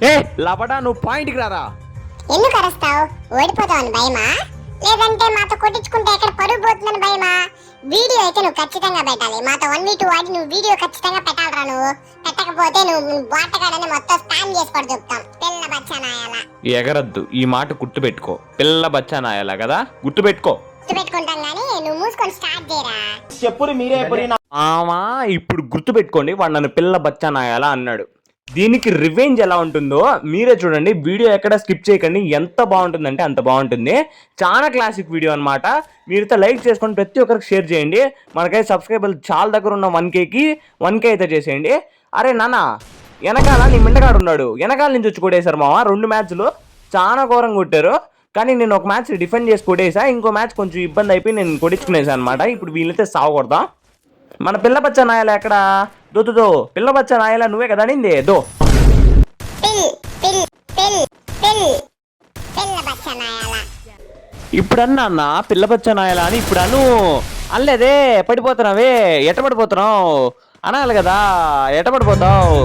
ఏ లబడా నువ్వు పాయింట్కి రారా. ఎందుకు అరుస్తావు? ఓడిపోతావని భయమా, లేదంటే మాతో కొట్టించుకుంటే ఎక్కడ పరుగు పోతుందని భయమా? వీడియో అయితే నువ్వు ఖచ్చితంగా పెట్టాలి. మాతో 1v2 ఆడి నువ్వు వీడియో ఖచ్చితంగా పెట్టాలరా. నువ్వు పెట్టకపోతే నువ్వు బాటగాడని మొత్తం స్పామ్ చేసి పడి చెప్తాం. పిల్ల బచ్చా నాయాల ఎగరద్దు, ఈ మాట గుర్తుపెట్టుకో. పిల్ల బచ్చా నాయాలా కదా, గుర్తుపెట్టుకో. గుర్తుపెట్టుకుంటాం గానీ నువ్వు మూసుకొని స్టార్ట్ చేయరా. చెప్పురి మీరే ఆమా ఇప్పుడు గుర్తుపెట్టుకోండి, వాడు నన్ను పిల్ల బచ్చా నాయాలా అన్నాడు. దీనికి రివెంజ్ ఎలా ఉంటుందో మీరే చూడండి. వీడియో ఎక్కడ స్కిప్ చేయకండి, ఎంత బాగుంటుందంటే అంత బాగుంటుంది. చాలా క్లాసిక్ వీడియో అనమాట. మీరైతే లైక్ చేసుకొని ప్రతి ఒక్కరికి షేర్ చేయండి. మనకైతే సబ్స్క్రైబర్లు చాలా దగ్గర ఉన్న 1K అయితే చేసేయండి. అరే నాన్న, వెనకాల నీ మింటగాడు ఉన్నాడు, వెనకాల నుంచి వచ్చి కొట్టేశారు మామ. 2 మ్యాచ్లు చాలా ఘోరంగా కొట్టారు. కానీ నేను ఒక మ్యాచ్ డిఫెండ్ చేసి కొట్టేసా, ఇంకో మ్యాచ్ కొంచెం ఇబ్బంది అయిపోయి నేను కొట్టించుకునేసా అనమాట. ఇప్పుడు వీళ్ళైతే సాగకూడదాం. మన పిల్ల బచ్చా నాయాల ఎక్కడ? దో పిల్ల బచ్చా నాయాల నువ్వే కదా అనింది. దో ఇప్పుడన్నా అన్న పిల్ల బచ్చా నాయాల అని ఇప్పుడు అను అనలేదే. పడిపోతున్నావే, ఎట్ట పడిపోతున్నావు అనాలి కదా, ఎట్ట పడిపోతావు?